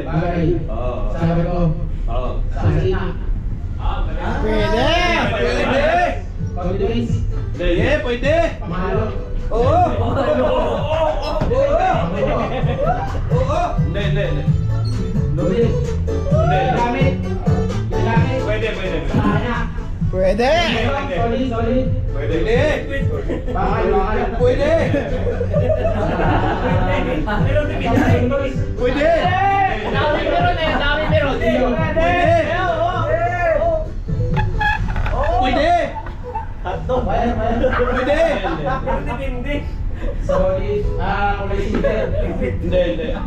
Bagay. Sabi ko. Sabi na. Pwede! Pwede! Pag-duis. Pwede, pwede! Pamalo. Oo! Oo! Hindi. Lubil. Gamit. Gamit. Pwede. Sana. Pwede! Solid. Pwede! Bakal. Pwede! Pwede! Dami meron. Pwede! Pwede! Pwede! Solid. Kulay silver. Hindi.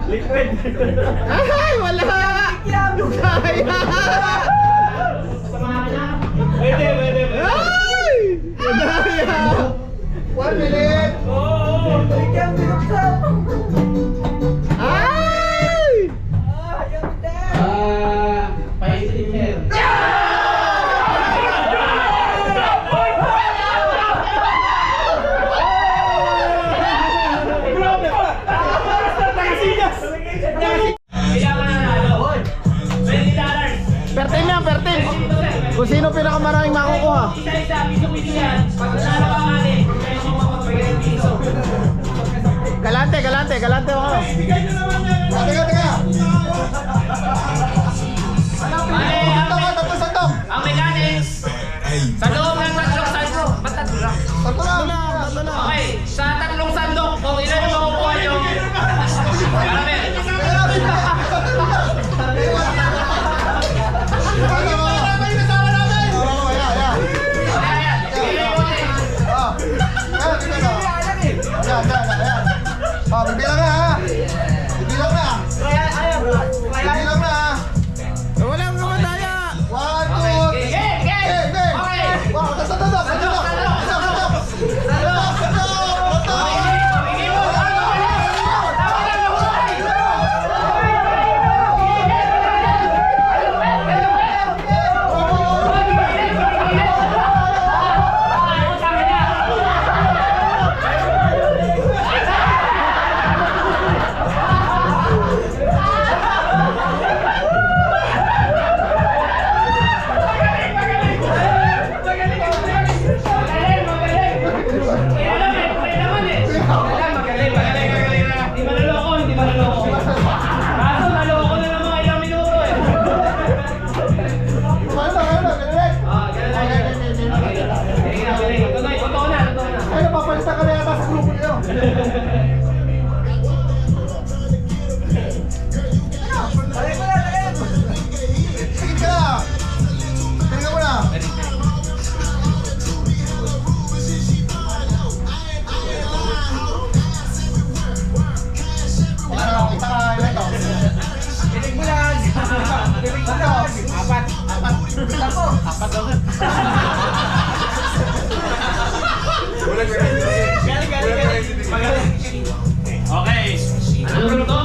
Liquid! Ay, wala! Kaya! Samahan na. Pwede! Ay! Kaya! 1 minute! Ay! Paisitin. Pertin yan, pertin! Kung sino pinakamaraming makukuha. Isa-isa, piso-piso yan. Pag nanalo ka mali, kayo mo mapapagay ng piso. Galante ako. Ang mechanics, sa loob ng tatlong sandok. Ba't tatlo lang? Tatlo na. Okay, sa tatlong sandok, kung ilan yung makukuha nyo, marami. Walang kamataya! Okay. Ano group to?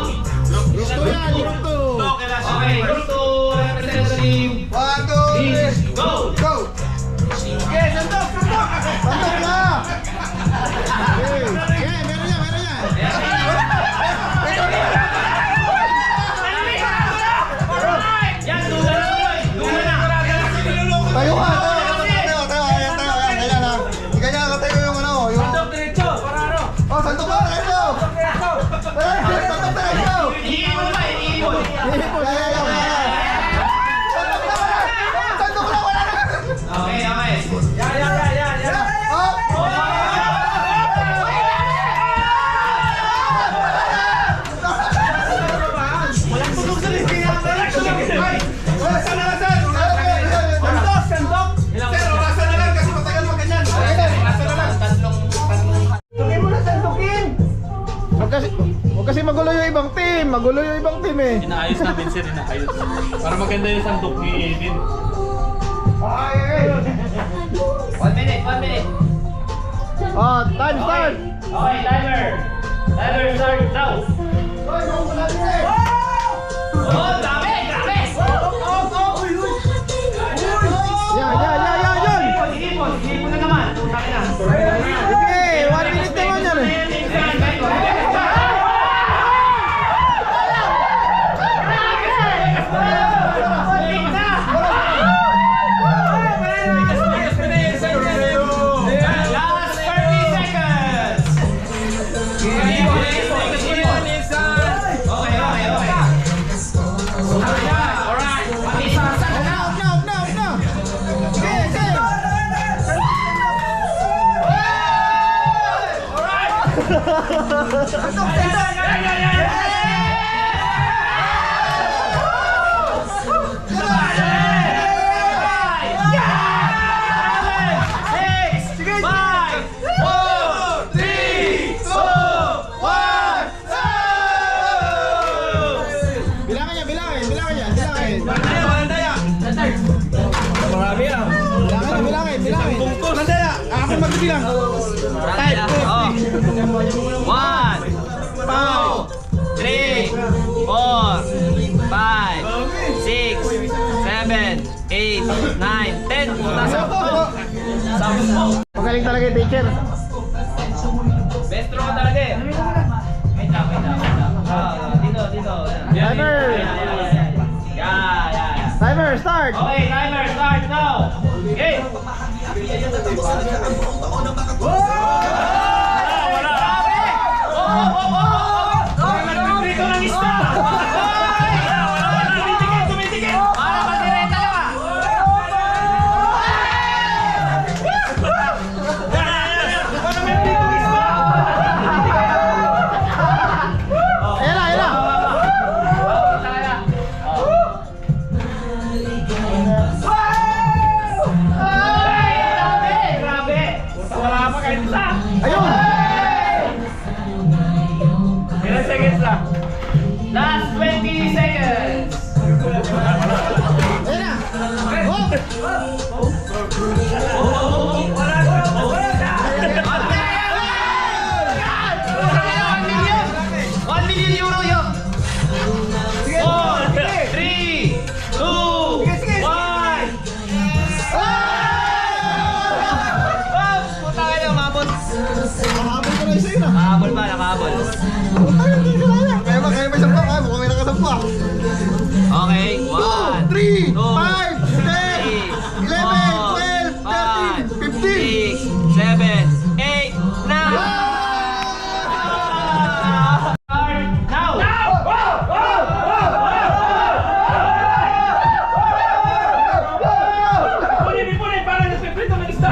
Group 2 yan, group 2. Okay, group to representative. 1, 2, 3. Go! Okay, sandok na! Okay, meron yan. Yan, duda na tuloy. Duda na. Tayo ka! Ayan ha. Ganyan ka tayo yung ano. Sandok diretso, pararo. Oh, sandok ka! Sandok tayo! Iiwan ba? Iiwan. Sandok na! Wala na! Okay. Huwag kasi magulo yung ibang team. Magulo yung ibang team eh. Inaayos namin sir, inaayos. Para maganda yung sandok ni Edin. Ay! 1 minute. Oh, time start! Okay, timer. Timer start now. Oh, dami! Grabe! Bilangan niya, bilangin. Marami ah. Bilangin. Nandaya, ako magbibilang. Type. 1, 2, 3, 4, 5, 6, 7, 8, 9, 10. Puta, 10. Magaling talaga yung teacher. Bestro ka talaga eh. Wait lang. Dito. Timer. Yeah. Timer, start. Okay, timer, start now. Okay. Nagpiprito ng isda. Tumitigil. Para magdireta lang ah. Ayan na. Grabe. Wala pa kahit isa. Ayun. Ilan seconds lang? Last 20 seconds. Ayan na. Oh. €1 million yun. 4, 3, 2, 1. Puta kayo, mabot. Mahabol ko na isa yun ah. Nakahabol ba? Nakahabol. Kaya ba isang pa? Mukhang may nakasampa. Okay, 1, 3, 5, 10, 11, 12, 13, 15. 6, 7, 8, 9. Start now! Punin, para nagpiprito ng isda.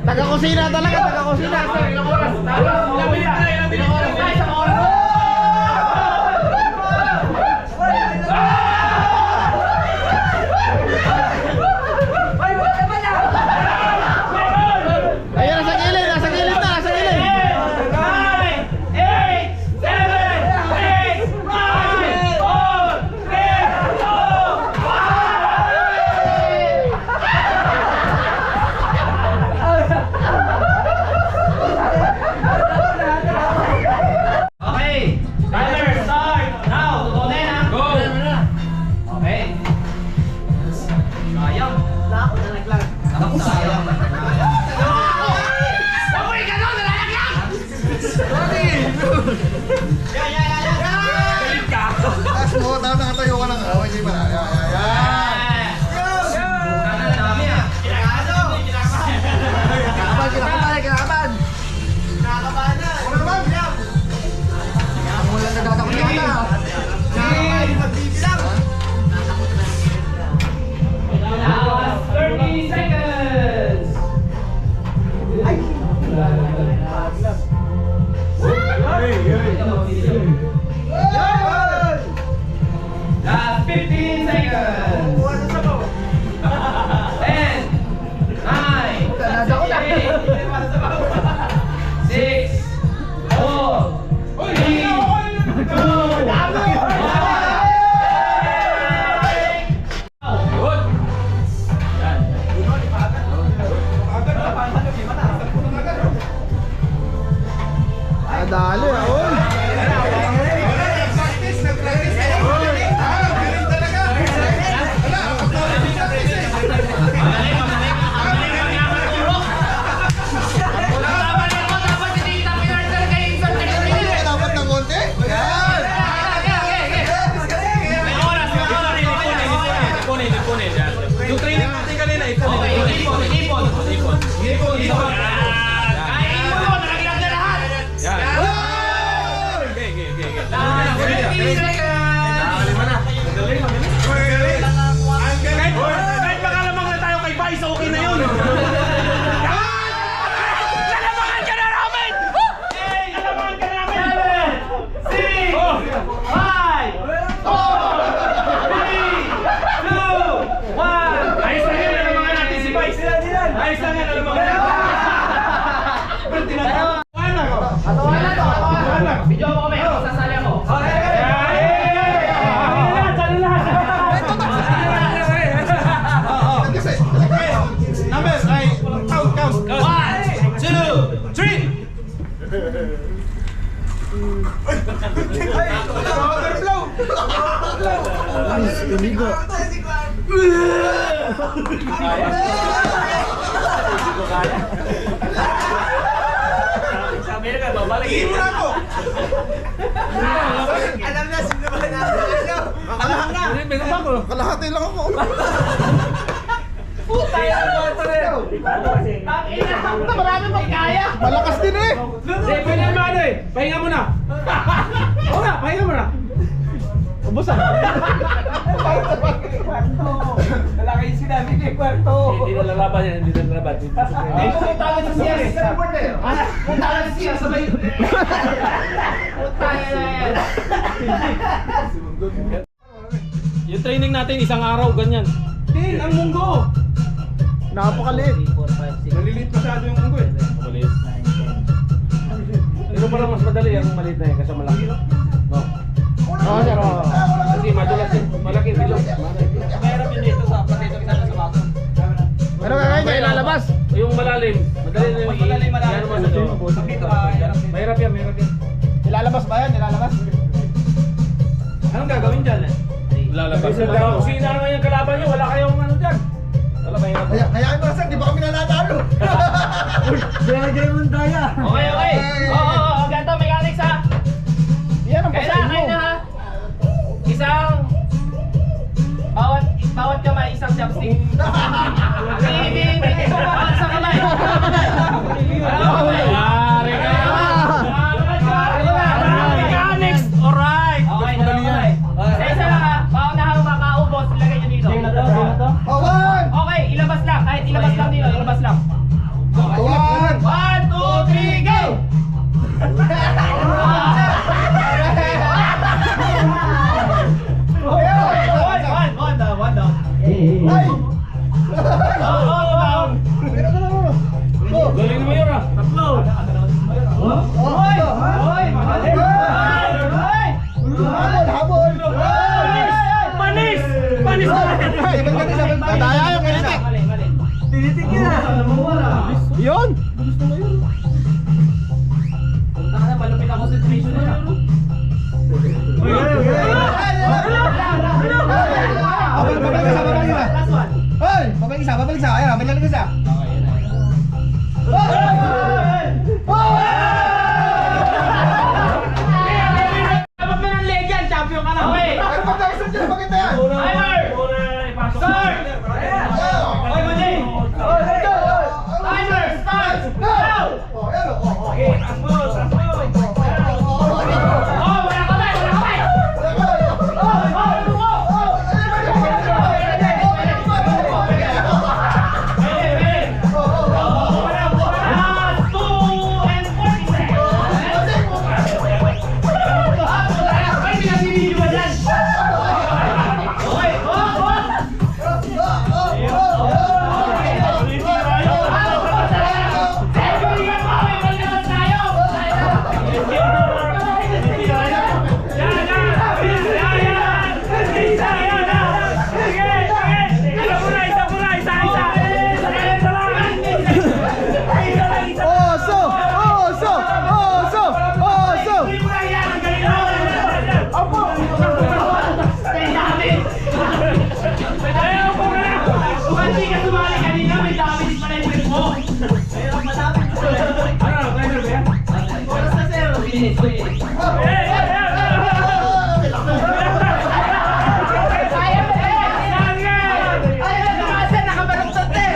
Taga-kusina talaga, taga-kusina. Ilang oras? Ilang oras? Isang oras. Ayan, nasa gilid na, nasa gilid. 9, 8, 7, 6, 5, 4, 3, 2, 1. Okay, timer start now. Totoo na yan ha. Go. Okay. Sayang. Ako sayang. Amoy ka doon, nalalagyan! Galit ka. Taas mo, tapos nakatayo ka ng away. Hindi ba? Ang dami ah. Kinakabahan. Ano naman? Ako lang nagtatakot ka na. Last 30 seconds. Last 15 seconds. 10, 9, 8, 6, 4, 3, 2, 1. Dali, oy. Dapat ng konti. Yan. Ipunin. Yung training natin kanina, ipon. Kain mo, nalaglag na lahat. Yan. Inigo. Sabi na ka, babalik. Hindi mo na ako! Alam na, sino ba na? Kalahang na! Kalahati lang ako. Puta yan ang motor eh! Marami pang kaya! Malakas din eh. Hindi, pwede naman eh. Pahinga mo na. Oo na, pahinga mo na. Ubusan. Wala kayo sinabi kay Puerto! Hindi na lalaban yan, hindi na lalaban. Hindi mo tawag sa siya eh! Kung tawag sa siya, sabay yun! Puta yan! Yung training natin, isang araw, ganyan. Din, ang munggo! Napakaliit. Maliliit masyado yung munggo eh. Maliit. Pero parang mas madali ang maliit na yan kasi malaki. No? Oo, sir. Oo. Kasi madulas yung malaki bilog. Mahirap yun dito sa patito isa sa baso. Ano kakain niya? Ilalabas? Yung malalim, madali na yung Mas madali malalim. yan mo sa loob. Pag dito ka, hirap din. Mahirap yan, mahirap yan. Ilalabas ba yan? Ilalabas? Anong gagawin dyan eh? Lalabas. Kung sino naman yung kalaban nyo, wala kayong ano dyan. Wala, mahirap. Hayaan mo na sir, di ba kami nanatalo? Okay, okay! Oo, ganito mechanics ha! Yan ang pasain mo. Kailangan na ha! Isang... Bawat kamay, isang chopstick. Hindi ko bawat sa kamay. Yari ka. Mechanics! Alright! Okay, madali yan. Sa isa lang ha, pauna ha, makaubos, ilagay nyo dito. Awan! Okay, ilabas lang. Kahit ilabas lang dito, ilabas lang. Awan! 1, 2, 3, go! One down. Ay! Galing mo yun ah. Tatlo. Hoy! Habol! Panis! Panis! Ay, ibang ganito siya. Dadaya yung kinitik. Mali. Tinitik niya. Yun! Punta ka na, malupit ako sa situation na. Last one. Hoy! Babalik isa. Ayun, babalik isa. Dapat mo ng leg yan, champion ka na. Okay. Ay, pagkaisip niya, bakit na yan? Timer! Start! Okay, Manny. Timer, start! Go! Oh, ayan, oh, oh, oh. Oh, wala kamay! Last 2 and 40 seconds. Ay, pinag-video ba dyan? Okay, Oso! Oso! Oso! Oso! Hindi ka sumali kanina, may damage pa na yung grip mo. Mayroon madaming. Oras na sir. Ayaw na tumasok, nakabaluktot eh.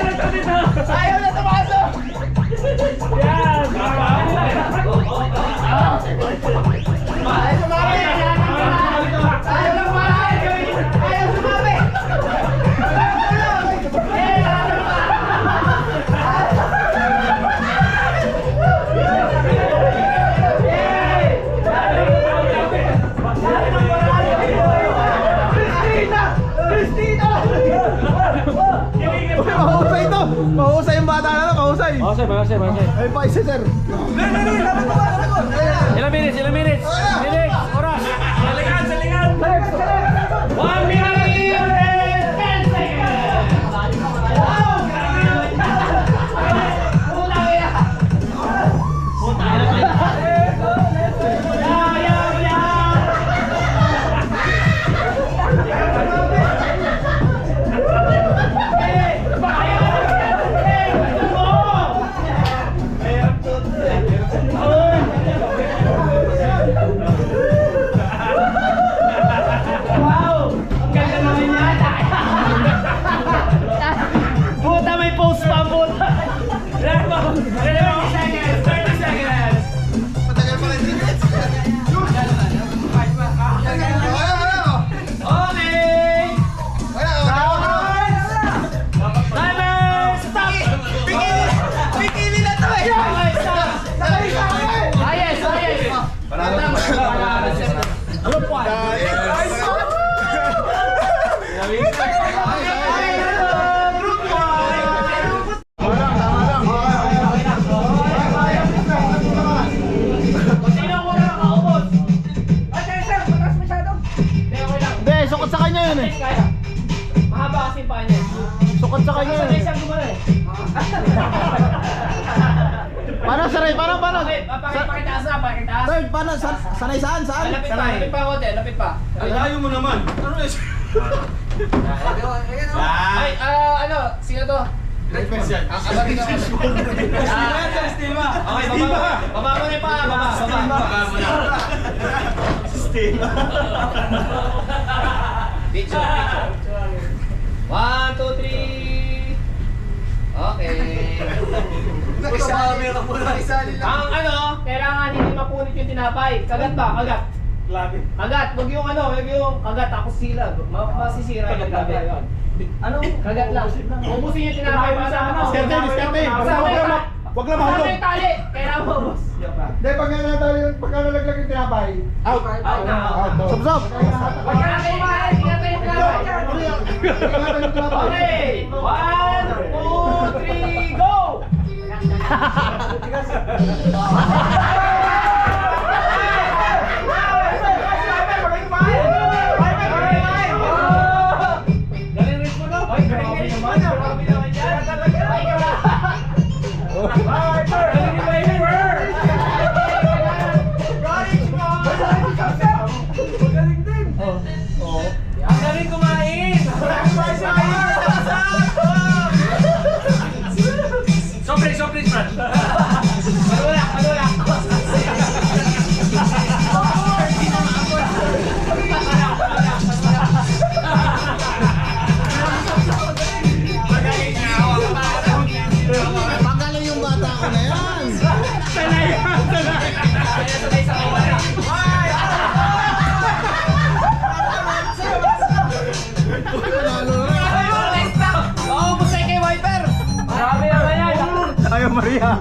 Ayaw na tumasok. Ayaw sumali. Ayaw na sumali. Ayaw sumali. Mahusay ito! Mahusay yung bata na to, mahusay! Mahusay. Ay, pa isa, sir! Ilang minutes? Minutes? Oras? Sa lingan! 1 minute and 10 seconds! Wow! Puta yan! Paano, Saray? Paano? Pakitaas na, pakitaas. Third, paano? Sanay saan? Saan? Lapit pa konti, lapit pa. Layo mo naman. Ano yun? Ay, ano, sino to? Ang abagin ako. Okay, baba mo na pa, baba mo na. Picture. 1, 2, 3. Okay. Ang ano, kailangan hindi mapunit yung tinapay. Kagat ba? Kagat. Kagat, wag yung ano, wag yung kagat tapos sila. Masisira yung gabi. Ano? Kagat lang. Ubusin yung tinapay mo sa ano. Diskarte. Wag lang mahulog. Ano yung tali? Kailangan mo, boss. Hindi, pagka nalaglag yung tinapay. Out. Sub. Wag ka na kayo mahal. Ingatan yung tinapay. Okay. 1, 2, 3, go! Ang galing kumain! Soft drinks, man! Malula! Pagalo yung bata ko na yan. Oo, musay kay Wiper! Marami naman yan! Ayaw, Maria.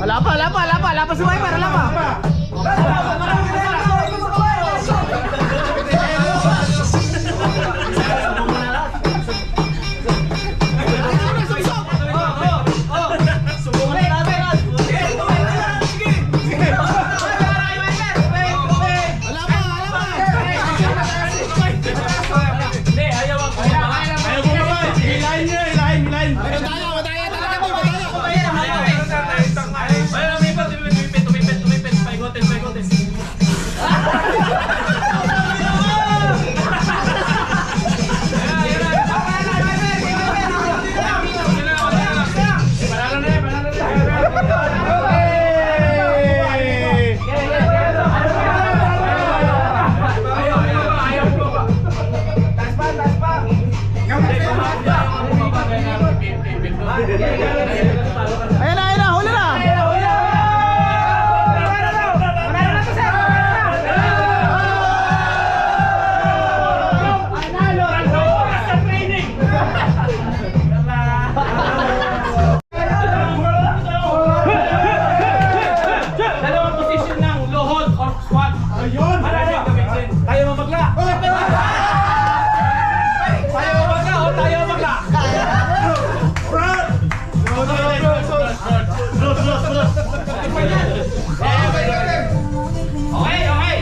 Wala pa si Wiper, wala pa. Ayun na, huli na. Dalawang position ng lohod or squat. Ayun! Tayo mabagla! Tayo mabagla o tayo mabagla? Okay.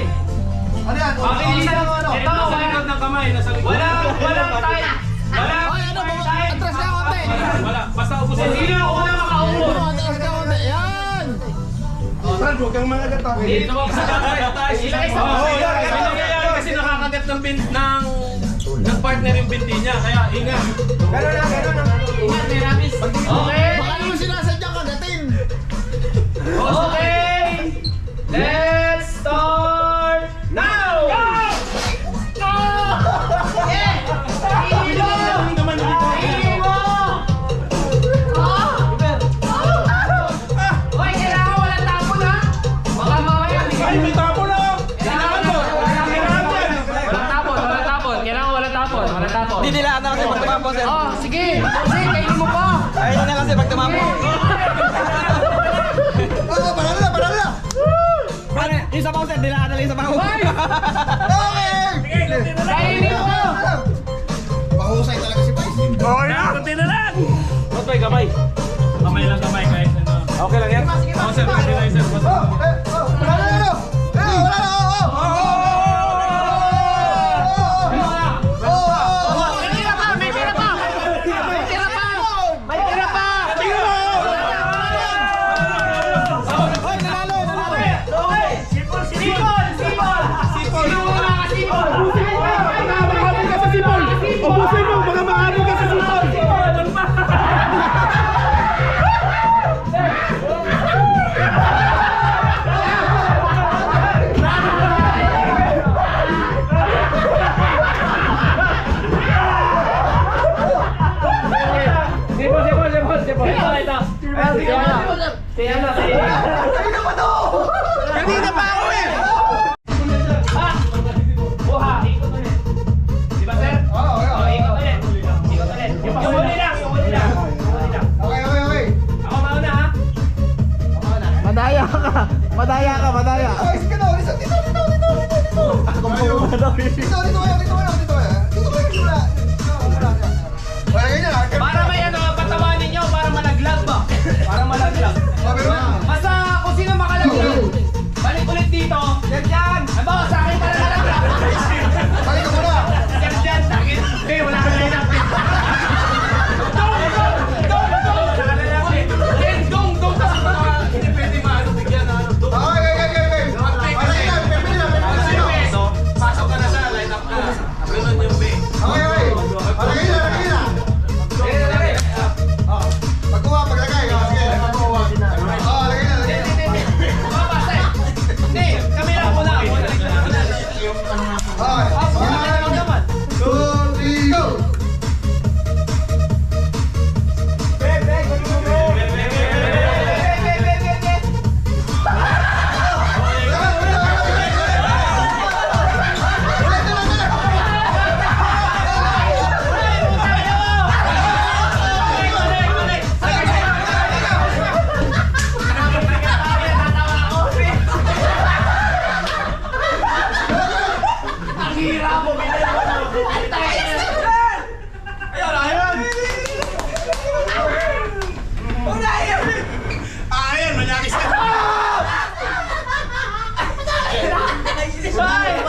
Ano yan? Pakilisan mo ano. Nasa likod ng kamay, nasa likod. Walang time. Ay, ano, atras ka konti. Wala, basta ubusin. Sino ang una makaupo? Atras ka konti. Yan. Brad, huwag kang mga gata. Dito mo sa kamay. Ilagay sa Oo, kamay. yan. May nangyayari kasi nakakagat ng partner yung binti niya. Kaya ingat. Ingat, may rabies. Okay. Baka naman sinasadyang kagatin. Okay. Let's start now. Hoy, kailangan walang tapon ha. Baka mamaya Ay, may tapo na! Walang tapon. Hindi nila na kasi pag tumapo, sir. Oh, sige. Sige, kainin mo pa. Ayun na kasi pag tumapo. Panalo na. Paano? Yung sabaw, sir. Dilaan na lang yung sabaw. Okay. kamay. Kamay lang kamay kahit ano. Okay lang yan? Oo sir, okay lang sir. Wala na! Wala na! Ubusin mo, baka mahabol ka sa sipol! Kanina pa ako eh! Buha, ikot ulit. Di ba sir? Oo, Ikot ulit. Ikot ulit. Yung huli lang, yung huli lang. Okay. Ako mauna ha? Madaya ka. Madaya ka, madaya. Ayos ka daw. Dito. Wala ganyan ah. Para may ano, patawanin nyo, para malaglag ba? Para malaglag. Basta kung sino makalaglag, balik ulit dito. Yan! Aba, sa akin para malaglag. Balik ka muna. Yan, sa akin. Eh, wala ka na lang. Okay. Pasok ka na sa line up na. Ganun yung bay. Okay. Wala ganyan. Pagkuha, paglagay. Sige. Lagay na. Hindi, kami lang muna. Okay. 1, 2, 3, go! Ayan, manyakis ka. Ay!